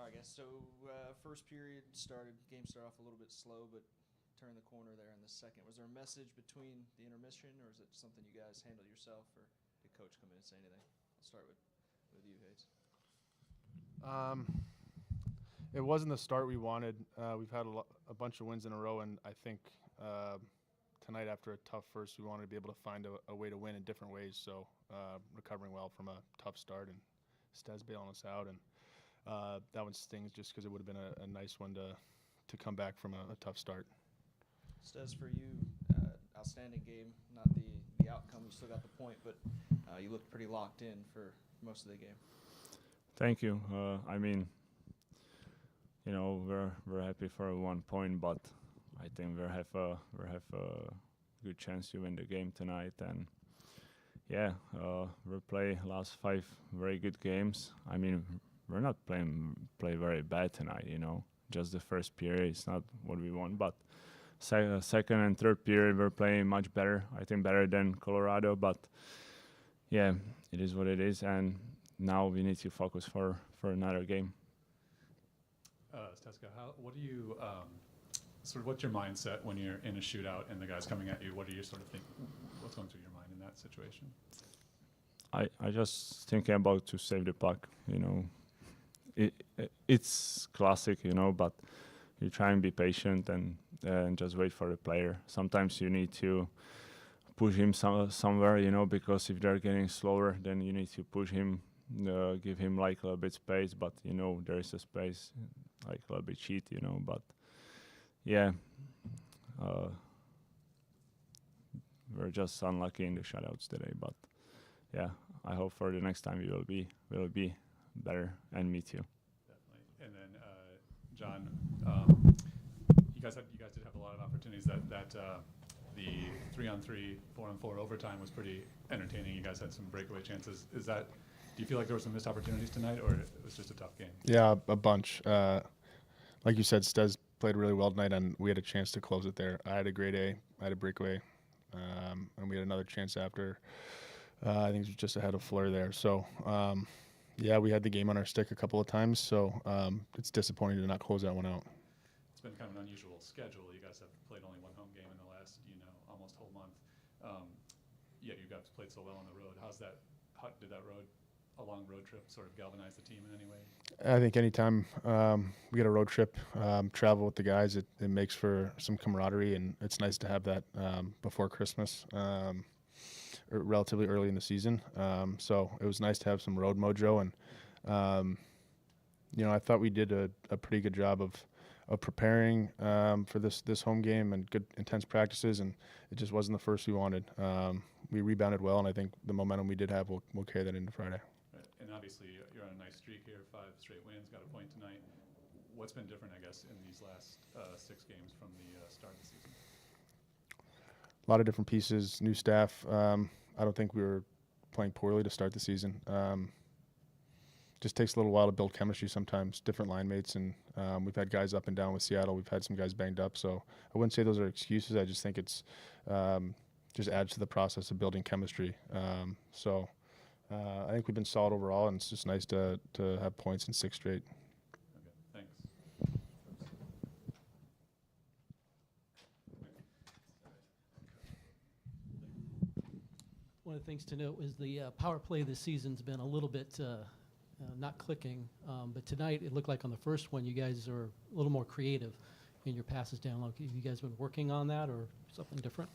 I guess. So first period game started off a little bit slow, but turned the corner there in the second. Was there a message between the intermission, or is it something you guys handled yourself, or did coach come in and say anything? I'll start with you, Hayes. It wasn't the start we wanted. We've had a bunch of wins in a row, and I think tonight, after a tough first, we wanted to be able to find a way to win in different ways. So recovering well from a tough start and Stes bailing us out, and that one stings just because it would have been a nice one to come back from a tough start. Stes, for you, outstanding game. Not the outcome. You still got the point, but you looked pretty locked in for most of the game. Thank you. We're happy for 1 point, but I think we have a good chance to win the game tonight. And we play last 5 very good games. I mean, we're not play very bad tonight. Just the first period is not what we want, but second and third period we're playing much better. I think better than Colorado, but yeah, it is what it is, and now we need to focus for another game. Steska, what do you what's your mindset when you're in a shootout and the guy's coming at you? What do you sort of think? What's going through your mind in that situation? I just thinking about to save the puck. It's classic, but you try and be patient and just wait for the player. Sometimes you need to push him somewhere, because if they're getting slower, then you need to push him, give him like a little bit space. But there is a space, like a little bit cheat, But yeah, we're just unlucky in the shutouts today. But yeah, I hope for the next time we will be better, and me too. Definitely. And then John, you guys did have a lot of opportunities. That the 3-on-3, 4-on-4 overtime was pretty entertaining. You guys had some breakaway chances. Do you feel like there were some missed opportunities tonight, or it was just a tough game? Yeah, a bunch. Like you said, Stes played really well tonight, and we had a chance to close it there. I had a great A. I had a breakaway, and we had another chance after. I think it was just ahead of Fleur there. So, we had the game on our stick a couple of times, so it's disappointing to not close that one out. It's been kind of an unusual schedule. You guys have played only one home game in the last, almost whole month. Yet you guys played so well on the road. How did that a long road trip sort of galvanize the team in any way? I think anytime we get a road trip, travel with the guys, it makes for some camaraderie, and it's nice to have that before Christmas, relatively early in the season. So it was nice to have some road mojo, and I thought we did a pretty good job of preparing for this home game and good intense practices, and it just wasn't the first we wanted. We rebounded well, and I think the momentum we did have will carry that into Friday. Right. And obviously you're on a nice streak here, 5 straight wins, got a point tonight. What's been different, I guess, in these last 6 games from the start of the season? A lot of different pieces, new staff. I don't think we were playing poorly to start the season. Just takes a little while to build chemistry sometimes, different line mates, and we've had guys up and down with Seattle. We've had some guys banged up, so I wouldn't say those are excuses. I just think it's just adds to the process of building chemistry. I think we've been solid overall, and it's just nice to have points in 6 straight. Okay, thanks. One of the things to note is the power play this season's been a little bit not clicking, but tonight it looked like on the first one you guys are a little more creative in your passes down low. Have you guys been working on that or something different?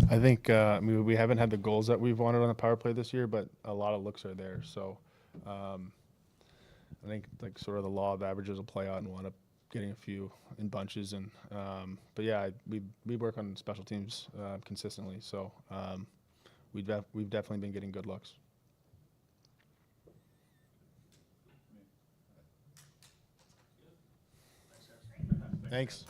I think we haven't had the goals that we've wanted on the power play this year, but a lot of looks are there. So I think like sort of the law of averages will play out, and we'll end up getting a few in bunches. And we work on special teams consistently. So we've definitely been getting good looks. Thanks.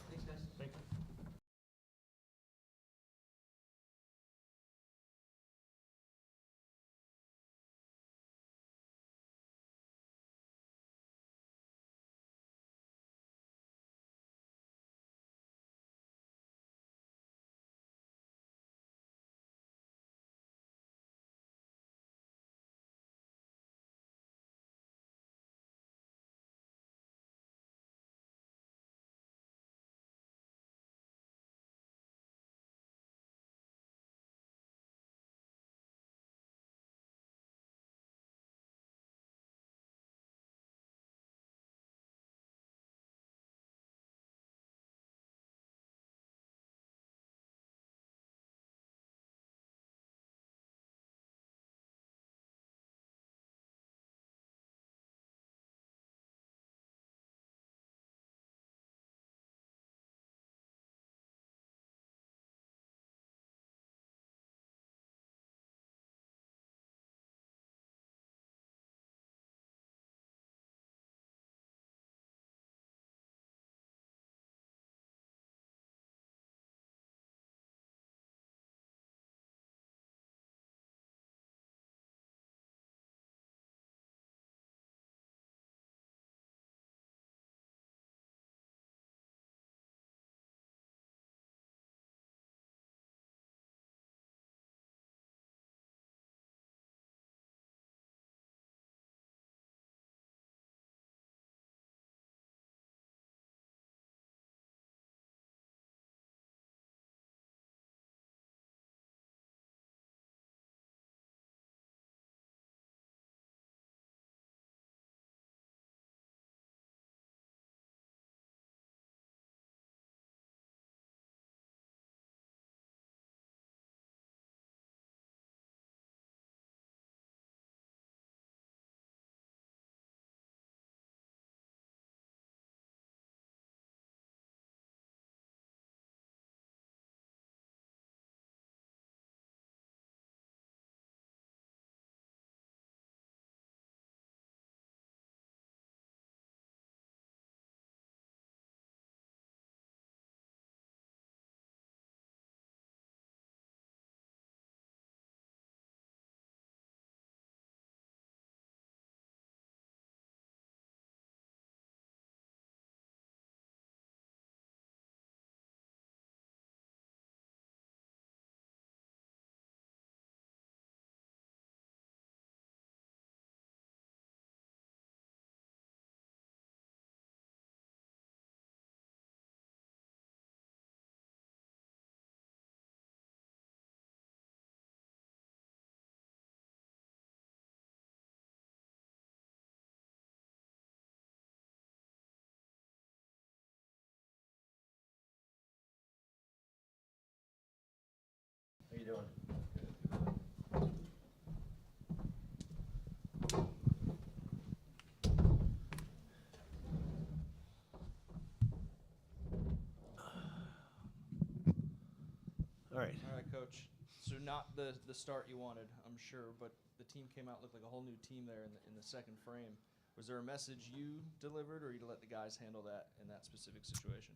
Coach. So not the start you wanted, I'm sure, but the team came out, looked like a whole new team there in the second frame. Was there a message you delivered, or you let the guys handle that in that specific situation?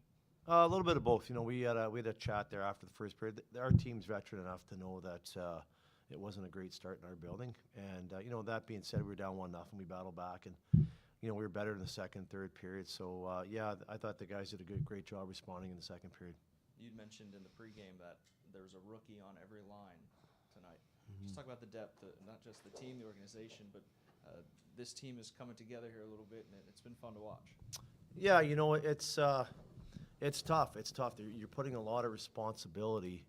A little bit of both. We had a chat there after the first period. Our team's veteran enough to know that it wasn't a great start in our building. And that being said, we were down 1-0. We battled back, and we were better in the second, third period. So I thought the guys did a great job responding in the second period. You'd mentioned in the pregame that there's a rookie on every line tonight. Just talk about the depth, not just the team, the organization, but this team is coming together here a little bit, and it's been fun to watch. Yeah, it's tough. It's tough. You're putting a lot of responsibility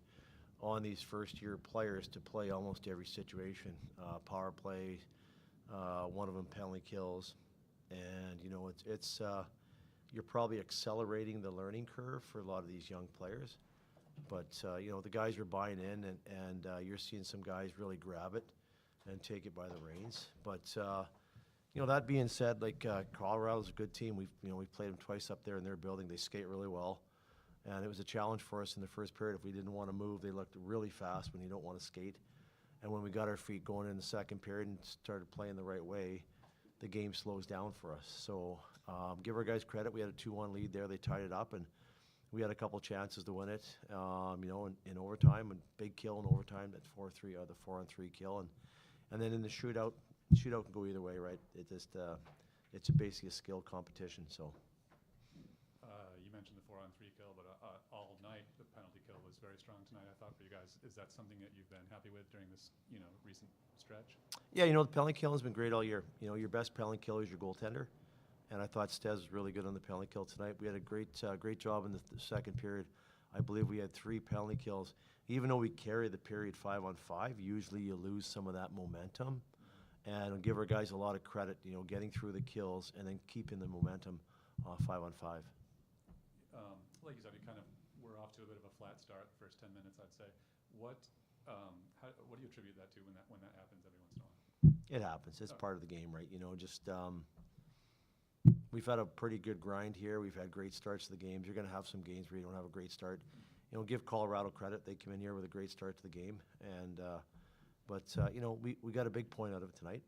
on these first-year players to play almost every situation. Power play, one of them penalty kills, and you're probably accelerating the learning curve for a lot of these young players. But the guys are buying in, and you're seeing some guys really grab it and take it by the reins. But that being said, Colorado's a good team. We've played them twice up there in their building. They skate really well, and it was a challenge for us in the first period. If we didn't want to move, they looked really fast when you don't want to skate. And when we got our feet going in the second period and started playing the right way, the game slows down for us. So give our guys credit. We had a 2-1 lead there. They tied it up, and we had a couple chances to win it. In overtime, and big kill in overtime at 4-3, the 4-on-3 kill, and then in the shootout. Shootout can go either way, right? It's basically a skill competition. So. You mentioned the 4-on-3 kill, but all night the penalty kill was very strong tonight, I thought, for you guys. Is that something that you've been happy with during this recent stretch? Yeah, the penalty kill has been great all year. Your best penalty kill is your goaltender, and I thought Stez was really good on the penalty kill tonight. We had a great job in the second period. I believe we had 3 penalty kills. Even though we carry the period 5-on-5, usually you lose some of that momentum. And I'll give our guys a lot of credit, getting through the kills and then keeping the momentum 5-on-5. Like you said, you kind of were off to a bit of a flat start the first 10 minutes, I'd say. What do you attribute that to when that happens every once in a while? It happens. It's part of the game, right? We've had a pretty good grind here. We've had great starts to the games. You're going to have some games where you don't have a great start. Give Colorado credit. They come in here with a great start to the game, and but we got a big point out of it tonight.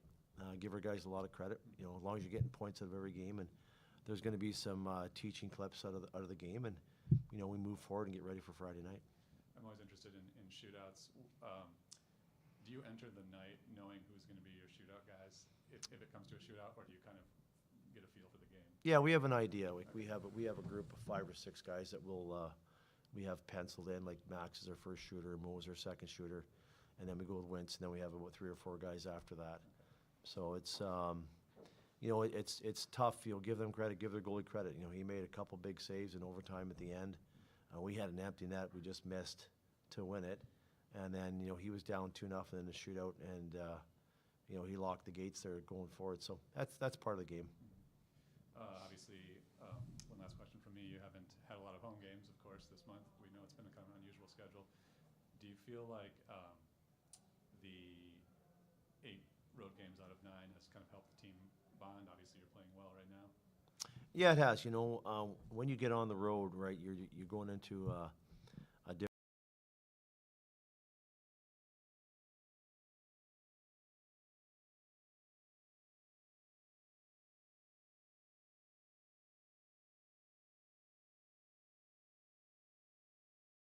Give our guys a lot of credit. As long as you're getting points out of every game, and there's going to be some teaching clips out of the game, and we move forward and get ready for Friday night. I'm always interested in shootouts. Do you enter the night knowing who's going to be your shootout guys if it comes to a shootout, or do you kind of get a feel for the game? Yeah, we have an idea. We have a group of 5 or 6 guys that we have penciled in. Like Max is our first shooter, Mo's our second shooter, and then we go with Wentz, and then we have about 3 or 4 guys after that. So it's it's tough. Give them credit, give their goalie credit. He made a couple big saves in overtime at the end. We had an empty net we just missed to win it, and then he was down 2-0 in the shootout, and he locked the gates there going forward. So that's part of the game. Obviously, one last question from me. You haven't had a lot of home games, of course, this month. We know it's been a kind of unusual schedule. Do you feel like the 8 road games out of 9 has kind of helped the team bond? Obviously, you're playing well right now. Yeah, it has. When you get on the road, right, you're going into a different.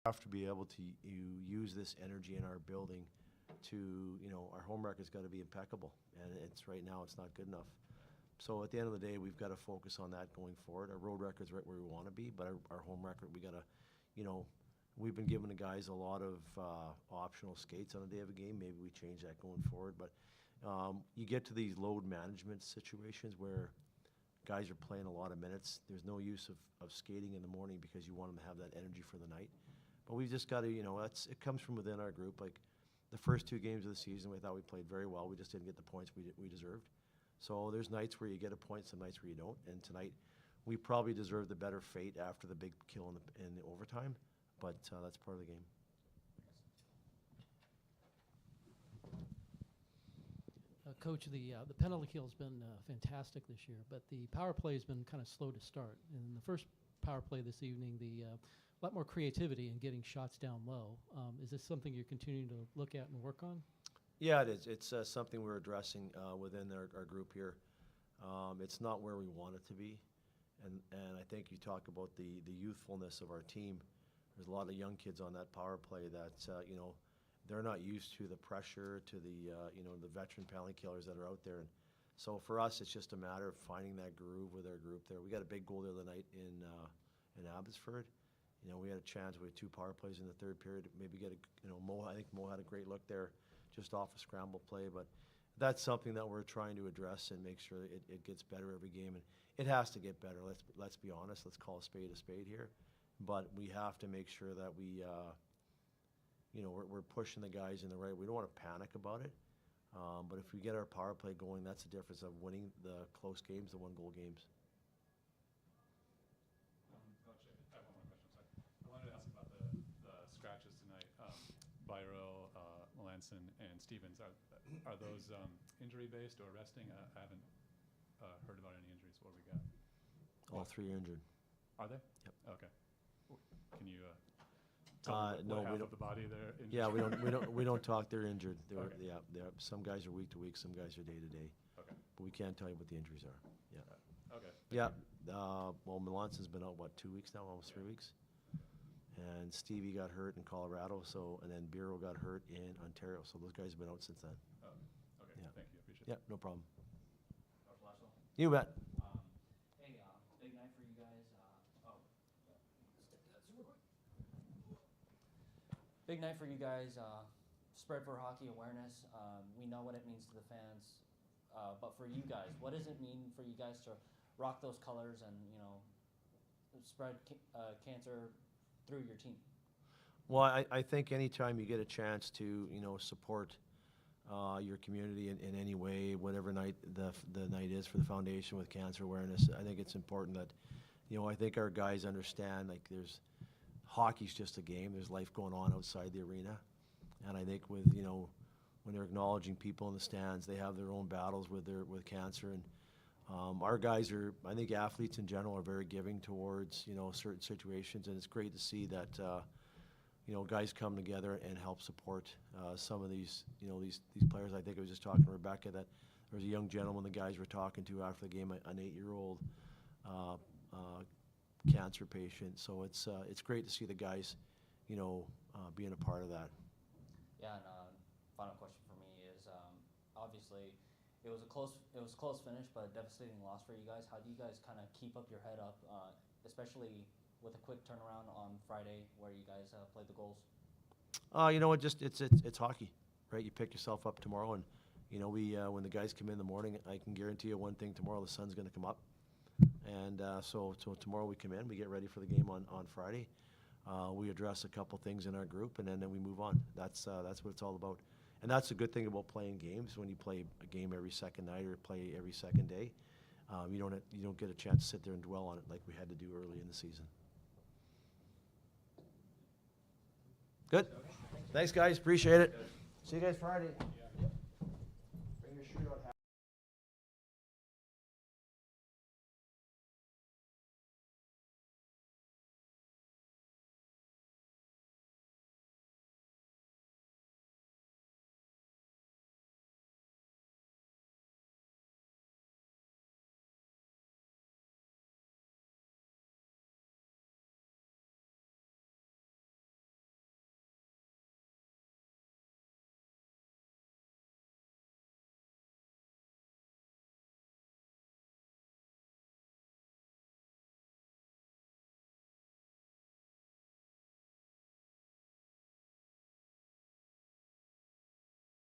Have to be able to use this energy in our building to, our home record's got to be impeccable, and right now it's not good enough. So at the end of the day, we've got to focus on that going forward. Our road record's right where we want to be, but our home record, we got to, we've been giving the guys a lot of optional skates on the day of a game. Maybe we change that going forward, but you get to these load management situations where guys are playing a lot of minutes. There's no use of skating in the morning because you want them to have that energy for the night. But we've just got to, it comes from within our group. Like the first 2 games of the season, we thought we played very well. We just didn't get the points we deserved. So there's nights where you get a point, some nights where you don't. And tonight, we probably deserved the better fate after the big kill in the overtime. But that's part of the game. Coach, the penalty kill has been fantastic this year, but the power play has been kind of slow to start. In the first power play this evening, lot more creativity in getting shots down low. Is this something you're continuing to look at and work on? Yeah, it is. It's something we're addressing within our group here. It's not where we want it to be. And I think you talk about the youthfulness of our team. There's a lot of young kids on that power play that, you know, they're not used to the pressure, to the, you know, the veteran penalty killers that are out there. And so for us, it's just a matter of finding that groove with our group there. We got a big goal the other night in Abbotsford. You know, we had a chance with 2 power plays in the third period. Maybe get a, you know, I think Mo had a great look there just off a scramble play. But that's something that we're trying to address and make sure it gets better every game. And it has to get better. Let's be honest. Let's call a spade here. But we have to make sure that we, you know, we're pushing the guys in the right. We don't want to panic about it. But if we get our power play going, that's the difference of winning the close games, the 1-goal games. Coach, I have one more question. Sorry. I wanted to ask about the scratches tonight. Byro, Melanson, and Stevens. Are those injury based or resting? I haven't heard about any injuries. What do we got? All 3 are injured. Are they? Yep. Okay. Can you tell me No, what we half don't. of the body they're injured? Yeah, we don't talk. They're injured. Okay. Yeah. Some guys are week to week. Some guys are day to day. Okay. But we can't tell you what the injuries are. Yeah. Okay. Yeah. Well, Melanson's been out, what, 2 weeks now, almost 3 weeks? And Stevie got hurt in Colorado, and then Biro got hurt in Ontario. So those guys have been out since then. Oh, okay. Yeah. Thank you. Appreciate Yeah, it. no problem. Coach Laszlo? You bet. Hey, big night for you guys. Big night for you guys. Spread for hockey awareness. We know what it means to the fans, but for you guys, what does it mean for you guys to rock those colors and, you know, spread cancer through your team? Well, I think anytime you get a chance to, you know, support your community in any way, whatever night the night is for the foundation with cancer awareness, I think it's important that, you know, I think our guys understand, like, hockey's just a game. There's life going on outside the arena. And I think with, you know, when they're acknowledging people in the stands, they have their own battles with cancer. And our guys I think athletes in general are very giving towards, you know, certain situations. And it's great to see that, you know, guys come together and help support some of these, you know, these players. I think I was just talking to Rebecca that there was a young gentleman the guys were talking to after the game, an 8-year-old cancer patient. So it's great to see the guys, you know, being a part of that. Yeah, and final question for me is obviously it was a close finish, but a devastating loss for you guys. How do you guys kind of keep up your head up, especially with a quick turnaround on Friday where you guys played the goals? You know, it's hockey, right? You pick yourself up tomorrow, and you know when the guys come in the morning, I can guarantee you one thing: tomorrow the sun's going to come up, and so tomorrow we come in, we get ready for the game on Friday. We address a couple things in our group, and then we move on. That's what it's all about, and that's a good thing about playing games. When you play a game every second night or play every second day, you don't get a chance to sit there and dwell on it like we had to do early in the season. Good. Thanks, guys. Appreciate it. See you guys Friday. Bring your shootout hat.